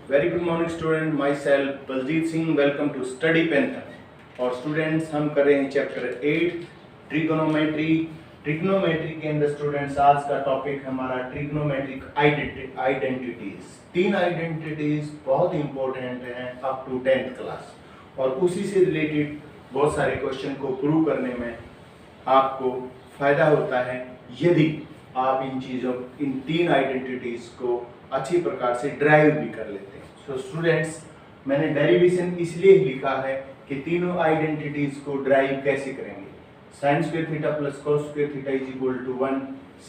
Very good morning student, my self Baljeet Singh. Welcome to study panther. और students, हम कर रहे हैं चैप्टर 8 ट्रिगोनोमेट्री। ट्रिग्नोमेट्री के अंदर स्टूडेंट्स आज का टॉपिक हमारा ट्रिग्नोमेट्रिक आइडेंटिटीज। 3 आइडेंटिटीज बहुत इंपॉर्टेंट हैं अप टू 10th क्लास, और उसी से रिलेटेड बहुत सारे क्वेश्चन को प्रूव करने में आपको फायदा होता है यदि आप इन 3 आइडेंटिटीज को अच्छी प्रकार से ड्राइव भी कर लेते हैं। सो स्टूडेंट्स, मैंने डेरिवेशन इसलिए लिखा है कि तीनों आइडेंटिटीज को ड्राइव कैसे करेंगे। Sine square theta plus cos square theta is equal to 1,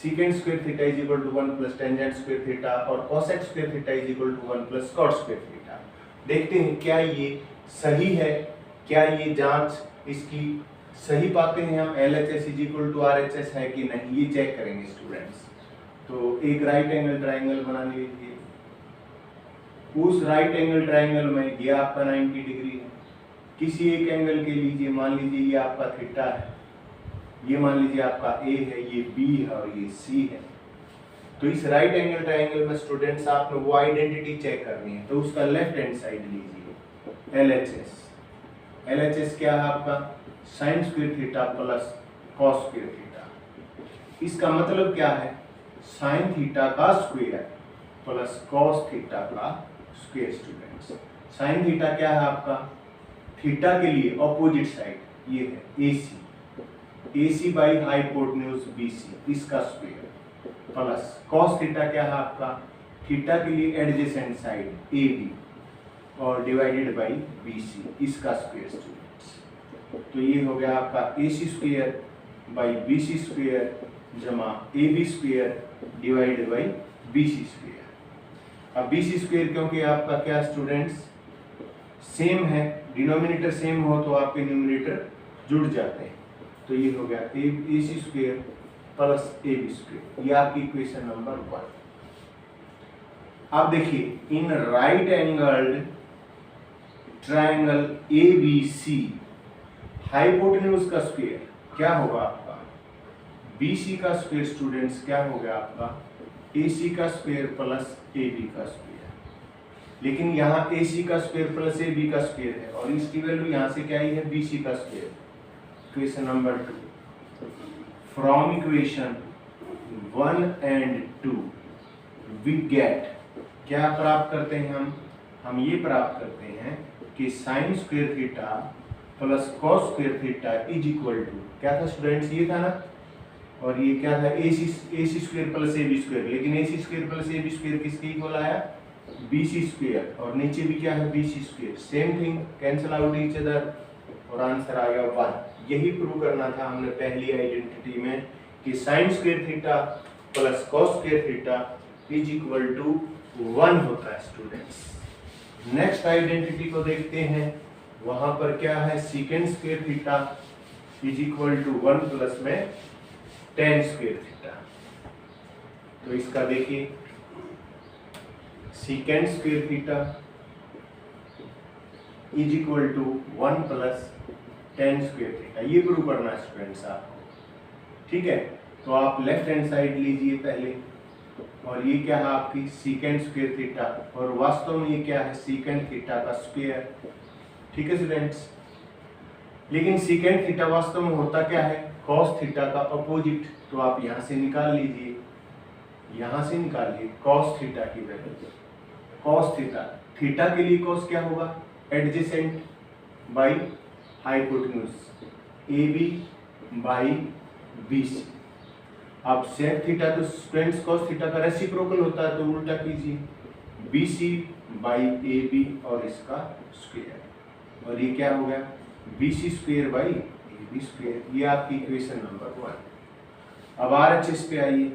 secant square theta is equal to 1 plus tangent square theta, और cosec square theta is equal to 1 plus cot square theta. देखते हैं क्या ये सही है, क्या ये जांच इसकी सही पाते हैं हम। LHS is equal to RHS है कि नहीं, ये चेक करेंगे स्टूडेंट्स। तो एक राइट एंगल ट्राइंगल बना लीजिए। उस राइट एंगल ट्राइंगल में ये आपका 90 डिग्री है। किसी एक एंगल के लीजिए, मान लीजिए ये आपका थीटा है, ये मान लीजिए आपका A है, ये B है और ये C है। तो इस राइट एंगल ट्राइंगल में स्टूडेंट्स आपने वो आइडेंटिटी चेक करनी है, तो उसका लेफ्ट हैंड साइड लीजिए LHS। LHS क्या है आपका? Sign square theta plus cos square theta. इसका मतलब क्या है? साइन थीटा का स्क्वायर प्लस कॉस थीटा का स्क्वायर। स्टूडेंट्स, साइन थीटा क्या है आपका? थीटा के लिए ऑपोजिट साइड ये है AC बाई हाइपोटेन्यूज BC, इसका स्क्वायर, प्लस कॉस थीटा क्या है आपका? थीटा के लिए एडजेसेंट साइड AB और डिवाइडेड बाई BC, इसका स्क्वायर। स्टूडेंट्स, तो ये हो गया आपका AC square by BC square जमा AB square divided by BC square. अब BC स्क्वायर क्योंकि आपका क्या स्टूडेंट्स सेम है, डिनोमिनेटर सेम हो तो आपके न्यूमरेटर जुड़ जाते हैं। तो ये हो गया AC square plus AB square, ये आपकी इक्वेशन नंबर 1। अब देखिए, in right angled triangle ABC hypotenuse का स्क्वायर क्या होगा आपका? BC का स्क्वायर। स्टूडेंट्स, क्या हो गया आपका? AC का स्क्वायर प्लस AB का स्क्वायर। लेकिन यहाँ AC का स्क्वायर प्लस AB का स्क्वायर है और इसकी वैल्यू यहाँ से क्या ही है? BC का square. Equation number 2, from equation 1 and 2 we get, क्या प्राप्त करते हैं हम ये प्राप्त करते हैं कि sine square theta plus cos square theta is equal to, क्या था स्टूडेंट्स? ये था ना, और ये क्या था? AC square plus AB square. लेकिन AC square plus AB square किसके इक्वल आया? BC स्क्वायर, और नीचे भी क्या है? BC square. Same thing, cancel out each other, और आंसर आ गया 1। यही प्रूव करना था हमने पहली आइडेंटिटी में कि sine square theta plus cos square theta is equal to 1 होता है। स्टूडेंट्स, नेक्स्ट आइडेंटिटी को देखते हैं। वहां पर क्या है? Secant square theta is equal to 1 plus में टेन स्क्वायर थीटा। तो इसका देखिए, secant square theta is equal to 1 plus tan square theta, ये प्रूव करना है स्टूडेंट्स आपको। ठीक है, तो आप लेफ्ट हैंड साइड लीजिए पहले, और ये क्या है आपकी? सीकेंट स्क्वायर थीटा, और वास्तव में ये क्या है? सीकेंट थीटा का स्क्वायर। ठीक है स्टूडेंट्स, लेकिन सीकेंट थीटा वास्तव में होता क्या है? कॉस थीटा का अपोजिट। तो आप यहाँ से निकाल लीजिए, यहाँ से निकालिए कॉस थीटा की वैल्यू। कॉस थीटा, थीटा के लिए कॉस क्या होगा? Adjacent by hypotenuse AB by BC। अब सेक थीटा तो स्टूडेंट्स कॉस थीटा का रेसिप्रोकल होता है, तो उल्टा कीजिए BC बाई AB और इसका स्क्वायर, और ये क्या हो गया? BC square by AB square. ये आपकी इक्वेशन नंबर 1। अब RHS पे आइए,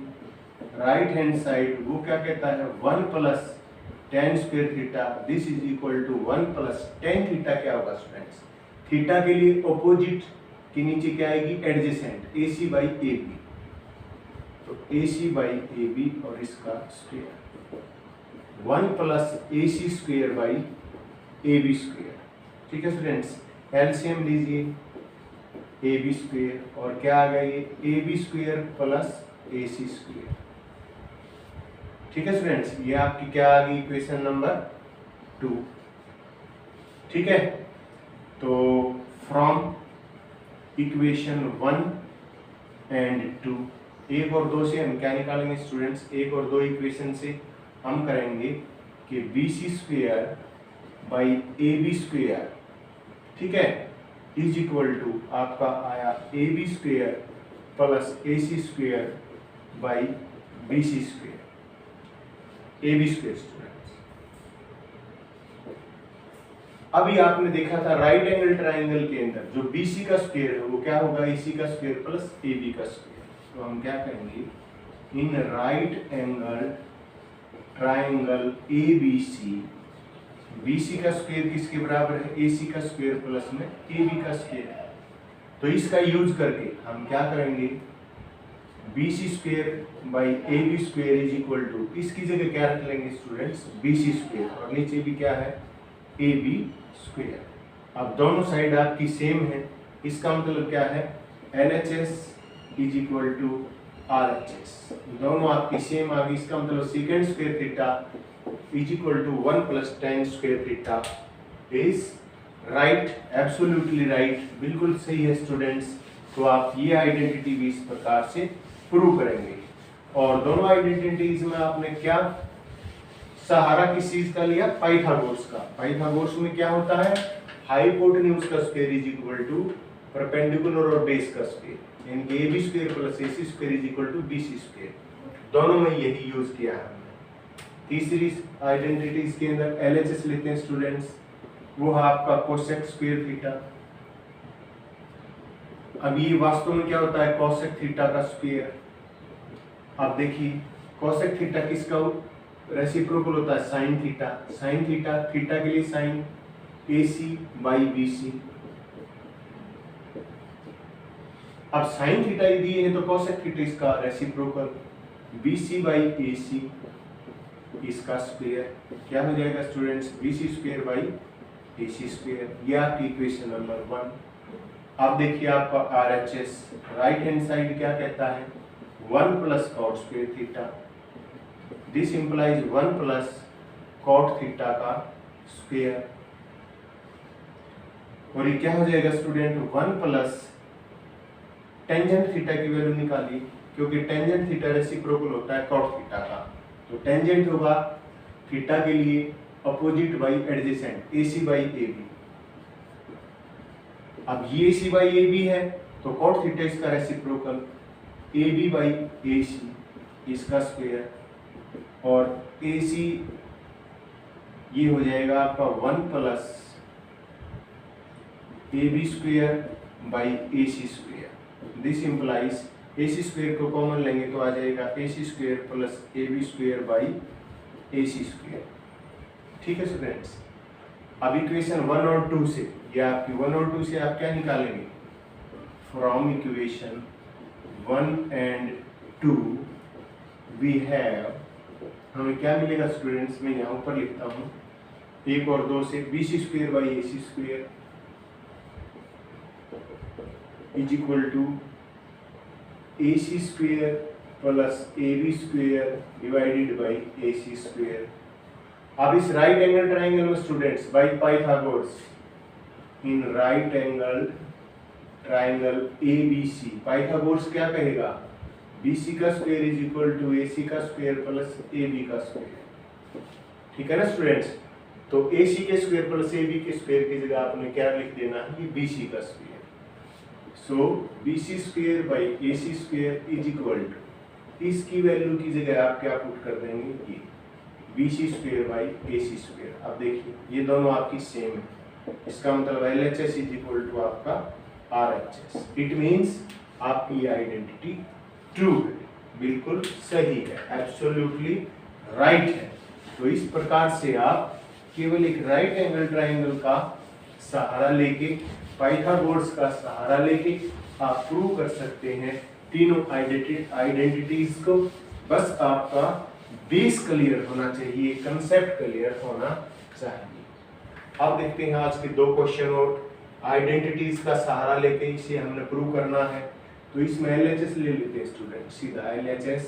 राइट हैंड साइड वो क्या कहता है? 1 plus tan square theta, this is equal to 1 plus tan theta. क्या होगा स्टूडेंट्स? थीटा के लिए ऑपोजिट के नीचे क्या आएगी? Adjacent, AC by AB। तो AC बाई AB और इसका square, 1 plus AC square by AB square. ठीक है स्टूडेंट्स, एलसीएम लीजिए AB स्क्वायर, और क्या आ गया? ये AB square plus AC square. ठीक है स्टूडेंट्स, ये आपकी क्या आ गई? Equation number 2। ठीक है, तो फ्रॉम इक्वेशन 1 एंड 2, 1 और 2 से हम क्या निकालेंगे स्टूडेंट्स? 1 और 2 इक्वेशन से हम करेंगे कि BC square by AB square, ठीक है, इज इक्वल टू आपका आया AB square plus AC square by BC square, AB square students. अभी आपने देखा था राइट एंगल ट्राइंगल के अंदर जो BC का स्क्वायर है वो क्या होगा? AC का स्क्वायर प्लस AB का स्क्वायर। तो हम क्या करेंगे, in right angle triangle ABC, BC का स्क्वायर किसके बराबर है? AC का स्क्वायर प्लस में AB का स्क्वायर। तो इसका यूज करके हम क्या करेंगे, BC square by AB square is equal to, इसकी जगह क्या रख लेंगे स्टूडेंट्स? BC स्क्वायर, और नीचे भी क्या है? AB square. अब दोनों साइड आपकी सेम है, इसका मतलब क्या है? LHS is equal to RHS, दोनों आपकी सेम आ गई। इसका मतलब second square theta is equal to 1 plus tan square theta is right, absolutely right, बिल्कुल सही है स्टूडेंट्स। तो आप ये आइडेंटिटी भी इस प्रकार से प्रूव करेंगे। और दोनों आइडेंटिटीज में आपने क्या सहारा किस चीज का लिया? पाइथागोरस का। पाइथागोरस में क्या होता है? हाइपोटेन्यूज का square is equal to perpendicular और बेस का स्क्वायर, यानी कि AB square plus AC square is equal to BC square. दोनों में यही यूज किया है हमने। तीसरी आइडेंटिटीज के अंदर LHS लेते हैं स्टूडेंट्स, वो है आपका कोसेक स्क्वायर थीटा। अब ये वास्तव में क्या होता है? कोसेक थीटा का स्क्वायर। अब देखिए कोसेक थीटा किसका रेसिप्रोकल होता है? Sine theta. Sine theta, theta के लिए साइन AC बाई BC। अब साइन थीटा ये दिए हैं तो कोसेक थीटा इसका रेसिप्रोकल BC बाई AC, इसका स्क्वायर क्या हो जाएगा students? BC square by AC square. ये आपकी इक्वेशन नंबर 1। अब देखिए आपका RHS राइट हैंड साइड क्या कहता है? 1 plus cot square theta, this implies 1 plus cot theta का स्क्वायर। और ये क्या हो जाएगा स्टूडेंट? 1 प्लस टेंजेंट थीटा की वैल्यू निकालिए, क्योंकि टेंजेंट थीटा रेसिप्रोकल होता है कॉट थीटा का। तो टेंजेंट होगा थीटा के लिए opposite by adjacent, AC by AB। अब ये AC बाई AB है तो कॉट थीटा इसका रेसिप्रोकल AB बाई AC, इसका स्क्वायर, और AC ये हो जाएगा आपका 1 plus AB square by AC square. This implies AC square को कॉमन लेंगे तो आ जाएगा AC square plus AB square by AC square. ठीक है स्टूडेंट्स। अब इक्वेशन 1 और 2 से, ये आपकी 1 और 2 से आप क्या निकालेंगे? From equation 1 and 2 we have, हमें क्या मिलेगा स्टूडेंट्स? मैं यहाँ ऊपर लिखता हूँ, 1 और 2 से BC square by AC square is equal to AC square plus AB square divided by AC square. अब इस राइट एंगल ट्राइंगल में students by Pythagoras, in right angle triangle ABC, Pythagoras क्या कहेगा? BC का square is equal to AC का square plus AB का square. ठीक है ना स्टूडेंट्स? तो AC के स्क्वायर प्लस AB के स्क्वायर की जगह आपने क्या लिख देना है? ये BC का square. So BC square by AC square is equal to, इसकी वैल्यू की जगह आप क्या पुट कर देंगे? ये BC square by AC square. अब देखिए ये दोनों आपकी सेम है, इसका मतलब LHS इज इक्वल टू आपका RHS। इट मीन्स आपकी ये आइडेंटिटी ट्रू है, बिल्कुल सही है, एब्सोल्युटली राइट है। तो इस प्रकार से आप केवल एक राइट एंगल ट्राइंगल का सहारा लेके, पाइथागोरस का सहारा लेके आप प्रूव कर सकते हैं तीनों आइडेंटिटीज को। बस आपका बेस क्लियर होना चाहिए, कंसेप्ट क्लियर होना चाहिए। अब देखते हैं आज के 2 क्वेश्चन और आइडेंटिटीज का सहारा लेके इसे हमने प्रूव करना है। तो इसमें LHS ले लेते हैं स्टूडेंट, सीधा LHS,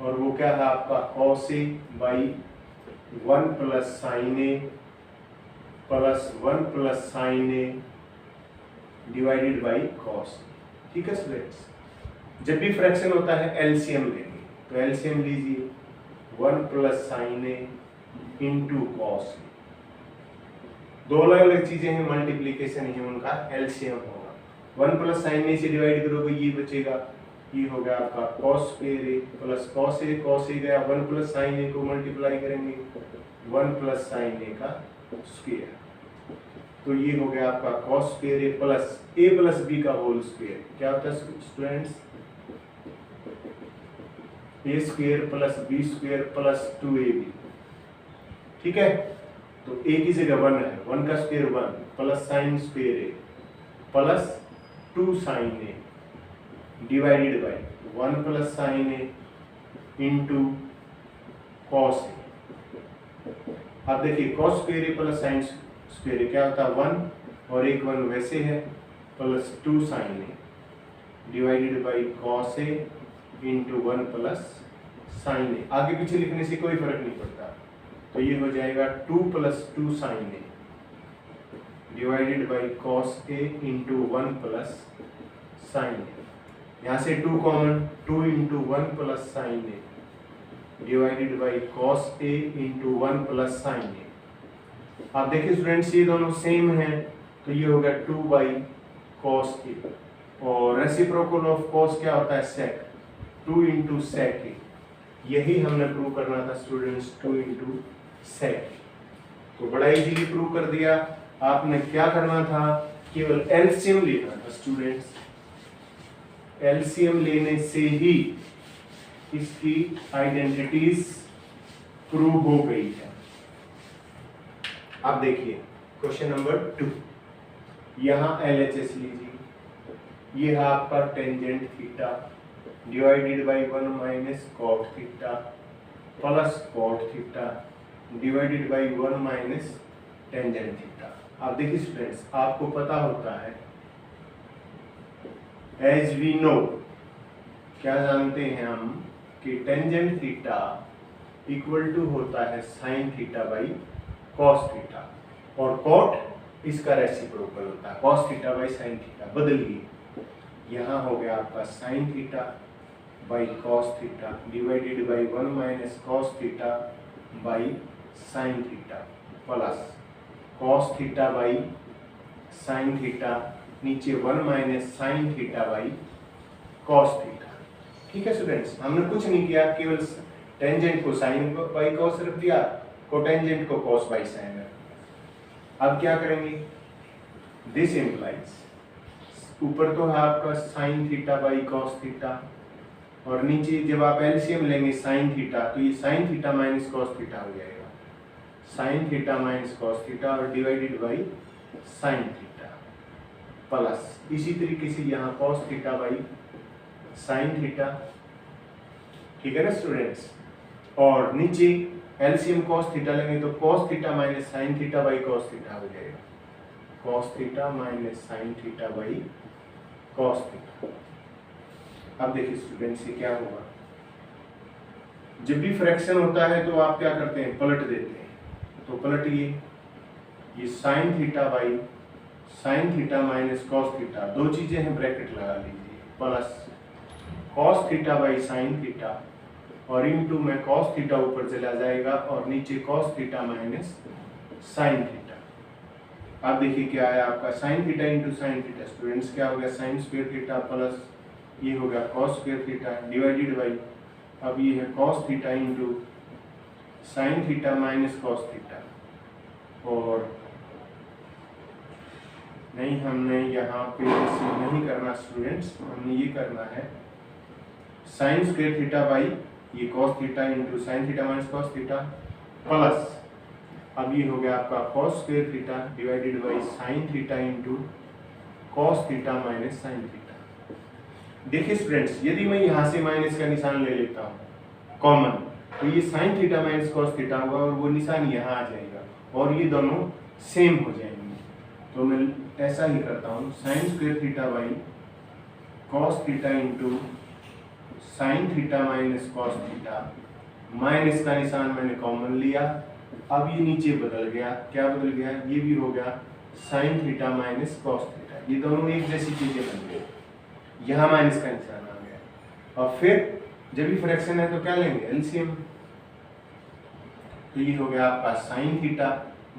और वो क्या है आपका cos A by 1 plus sine A plus 1 plus sine A divided by cos. ठीक है स्टूडेंट्स, जब भी फ्रैक्शन होता है एलसीएम लेंगे, तो एलसीएम लीजिए 1 plus sine A into cos. दो अलग अलग चीजें हैं, मल्टीप्लीकेशन है, उनका एलसीएम होगा। 1 प्लस साइन ए से डिवाइड करोगे ये बचेगा, ये हो गया आपका cos square A plus cos ए गया, 1 प्लस साइन ए को मल्टीप्लाई करेंगे 1 प्लस साइन ए का स्क्वायर, तो ये हो गया आपका cos square A plus B का होल स्क्वायर। क्या होता है students? A square plus B square plus 2ab। ठीक है, तो ए की जगह 1 है, 1 का square 1 plus sine square A plus 2 sine A divided by 1 plus sine A into cos A. अब देखिए cos square A plus sine square A क्या होता है 1 और एक 1 वैसे है plus 2 sine A divided by cos A into 1 plus sine A. आगे पीछे लिखने से कोई फर्क नहीं पड़ता, तो ये हो जाएगा 2 plus 2 sine A divided by cos A into 1 plus sine A. यहाँ से 2 common, 2 into 1 plus sine A divided by cos A into 1 plus sine A. आप देखिए स्टूडेंट्स ये दोनों सेम हैं, तो ये हो गया 2 बाई कॉस ए, और रेसिप्रोकल ऑफ कॉस क्या होता है सेक, 2 इंटू सेक ए। यही हमने प्रूव करना था स्टूडेंट्स, 2 इंटू सेक। तो बड़ा इजीली प्रूव कर दिया। आपने क्या करना था, केवल एलसीएम लेना था स्टूडेंट्स। एलसीएम लेने से ही इसकी आइडेंटिटीज प्रूव हो गई है। अब देखिए क्वेश्चन नंबर 2, यहाँ LHS लीजिए, ये है आपका tangent theta divided by 1 minus cot theta plus cot theta divided by 1 minus tangent theta. अब देखिए स्टूडेंट्स, आपको पता होता है एज वी नो, क्या जानते हैं हम कि टेंजेंट थीटा इक्वल टू होता है sine theta by cos theta, और कॉट इसका रेसिप्रोकल होता है cos theta by sine theta. बदलिए, यहाँ हो गया आपका sine theta by cos theta divided by 1 minus cos theta by sine theta plus cos theta by sine theta, नीचे 1 minus sine theta by cos theta. ठीक है स्टूडेंट्स, हमने कुछ नहीं किया, केवल टेंजेंट को साइन बाई कॉस रख दिया, कोटेंजेंट को कॉस बाई साइन रख दिया। अब क्या करेंगे, दिस इम्प्लाइज, ऊपर तो है आपका sine theta by cos theta, और नीचे जब आप एलसीएम लेंगे साइन थीटा, तो ये sine theta minus cos theta हो जाएगा, sine theta minus cos theta और divided by sine theta plus इसी तरीके से यहाँ cos theta by sine theta. ठीक है ना स्टूडेंट्स, और नीचे एलसीएम कॉस थीटा लेंगे तो cos theta minus sine theta by cos theta हो जाएगा, cos theta minus sine theta by cos theta. अब देखिए स्टूडेंट्स ये क्या होगा, जब भी फ्रैक्शन होता है तो आप क्या करते हैं, पलट देते हैं। तो पलटिए, ये sine theta by sine theta minus cos theta, दो चीजें हैं, ब्रैकेट लगा लीजिए, plus cos theta by sine theta, और इनटू में कॉस थीटा ऊपर चला जाएगा और नीचे cos theta minus sine theta. अब देखिए क्या है आपका sine theta into sine theta, students क्या हो गया साइन स्क्वायर थीटा प्लस ये हो गया cos square theta divided by, अब ये है cos theta into sine theta minus cos theta, और नहीं हमने यहाँ पे ऐसे नहीं करना स्टूडेंट्स, हमने ये करना है साइन स्क्वायर थीटा बाई ये cos theta into sine theta minus cos theta plus अब ये हो गया आपका cos square theta divided by sine theta into cos theta minus sine theta. देखिए स्टूडेंट्स, यदि मैं यहाँ से माइनस का निशान ले लेता हूँ कॉमन, तो ये sine theta minus cos theta होगा और वो निशान यहाँ आ जाएगा और ये दोनों सेम हो जाएंगे। तो मैं ऐसा ही करता हूँ, sign square theta by cos theta into sine theta minus cos theta, minus का निशान मैंने कॉमन लिया अब ये नीचे बदल गया, क्या बदल गया, ये भी हो गया sine theta minus cos theta, ये दोनों एक जैसी चीजें बन गई, यहाँ माइनस का निशान आ गया। और फिर जब भी फ्रैक्शन है तो क्या लेंगे, एलसीएम। तो ये हो गया आपका साइन थीटा।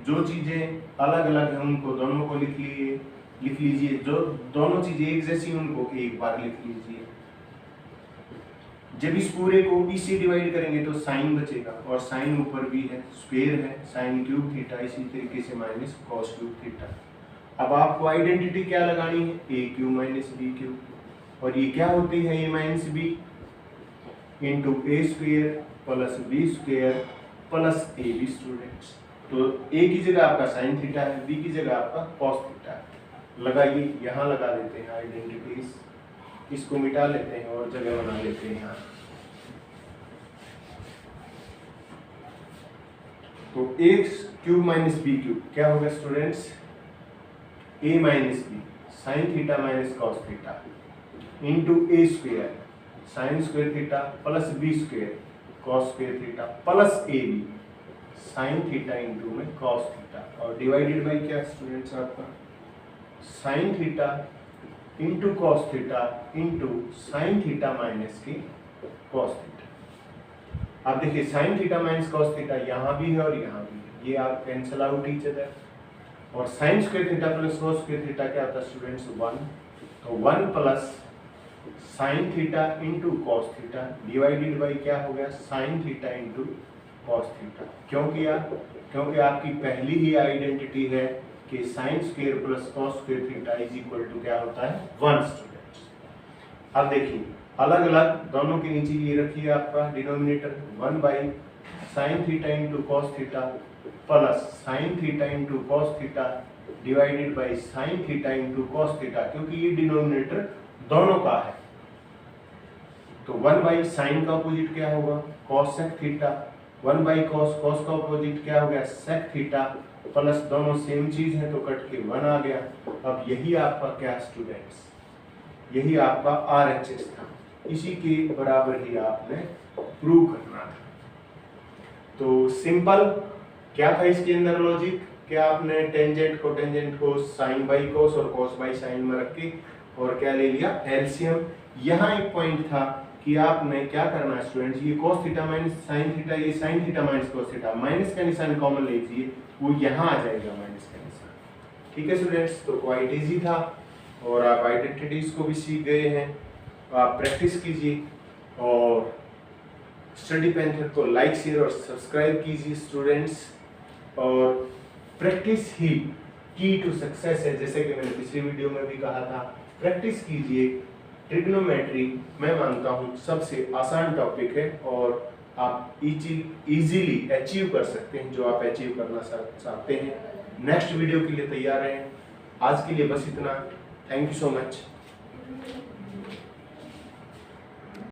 जो चीजें अलग अलग हैं उनको दोनों को लिख लीजिए, जो दोनों चीजें एक जैसी उनको एक बार लिख लीजिए। जब इस पूरे को बी से डिवाइड करेंगे तो साइन बचेगा, और साइन ऊपर भी है, स्क्वायर है, साइन क्यूब थीटा, इसी तरीके से माइनस कॉस क्यूब थीटा। अब आपको आइडेंटिटी क्या लगानी है, A cube minus B cube, और ये क्या होती है, A minus B into A square plus B square plus A B students. तो ए की जगह आपका साइन थीटा है, बी की जगह आपका कॉस थीटा है। लगाइए, यहाँ लगा देते हैं आइडेंटिटीज, इसको मिटा लेते हैं और जगह बना लेते हैं यहाँ। तो a cube minus b cube क्या होगा students, a minus b sine theta minus cos theta into A square sine square theta plus B square cos square theta plus A b sine theta into में cos theta, और divided by क्या students आपका sine theta into cos theta into sine theta minus की cos theta. अब देखिए sine theta minus cos theta यहाँ भी है और यहाँ भी है, ये आप कैंसिल आउट ईच अदर, और sine square theta plus cos square theta क्या होता है स्टूडेंट्स 1, तो 1 plus sine theta into cos theta divided by क्या हो गया sine theta into cos theta. क्यों किया, क्योंकि आपकी पहली ही आइडेंटिटी है कि sine square plus cos square theta is equal to क्या होता है 1 स्टूडेंट्स। अब देखिए अलग अलग दोनों के नीचे ये रखिए आपका denominator 1 by sine theta into cos theta plus sine theta into cos theta divided by sine theta into cos theta, क्योंकि ये डिनोमिनेटर दोनों का है। तो 1 बाई साइन का अपोजिट क्या होगा cosec theta, 1 by cos, cos का अपोजिट क्या हो गया सेक थीटा, प्लस दोनों सेम चीज है तो कट के 1 आ गया। अब यही आपका क्या स्टूडेंट्स, यही आपका RHS था, इसी के बराबर ही आपने प्रूव करना था। तो सिंपल क्या था इसके अंदर लॉजिक, क्या आपने टेंजेंट को साइन बाई कोस और कोस बाई साइन में रख के और क्या ले लिया एलसीएम। यहाँ एक पॉइंट था कि आपने क्या करना है स्टूडेंट्स, ये cos theta minus sine theta, ये sine theta minus cos theta, minus का निशान कॉमन लीजिए, वो यहाँ आ जाएगा माइनस का निशान। ठीक है स्टूडेंट्स, तो क्वाइट इजी था और आप आइडेंटिटीज को भी सीख गए हैं। आप प्रैक्टिस कीजिए और स्टडी पैंथर को लाइक शेयर और सब्सक्राइब कीजिए स्टूडेंट्स। और प्रैक्टिस ही की टू सक्सेस है, जैसे कि मैंने पिछली वीडियो में भी कहा था, प्रैक्टिस कीजिए। ट्रिग्नोमेट्री मैं मानता हूँ सबसे आसान टॉपिक है और आप इजीली अचीव कर सकते हैं जो आप अचीव करना चाहते हैं। नेक्स्ट वीडियो के लिए तैयार रहें। आज के लिए बस इतना। Thank you so much.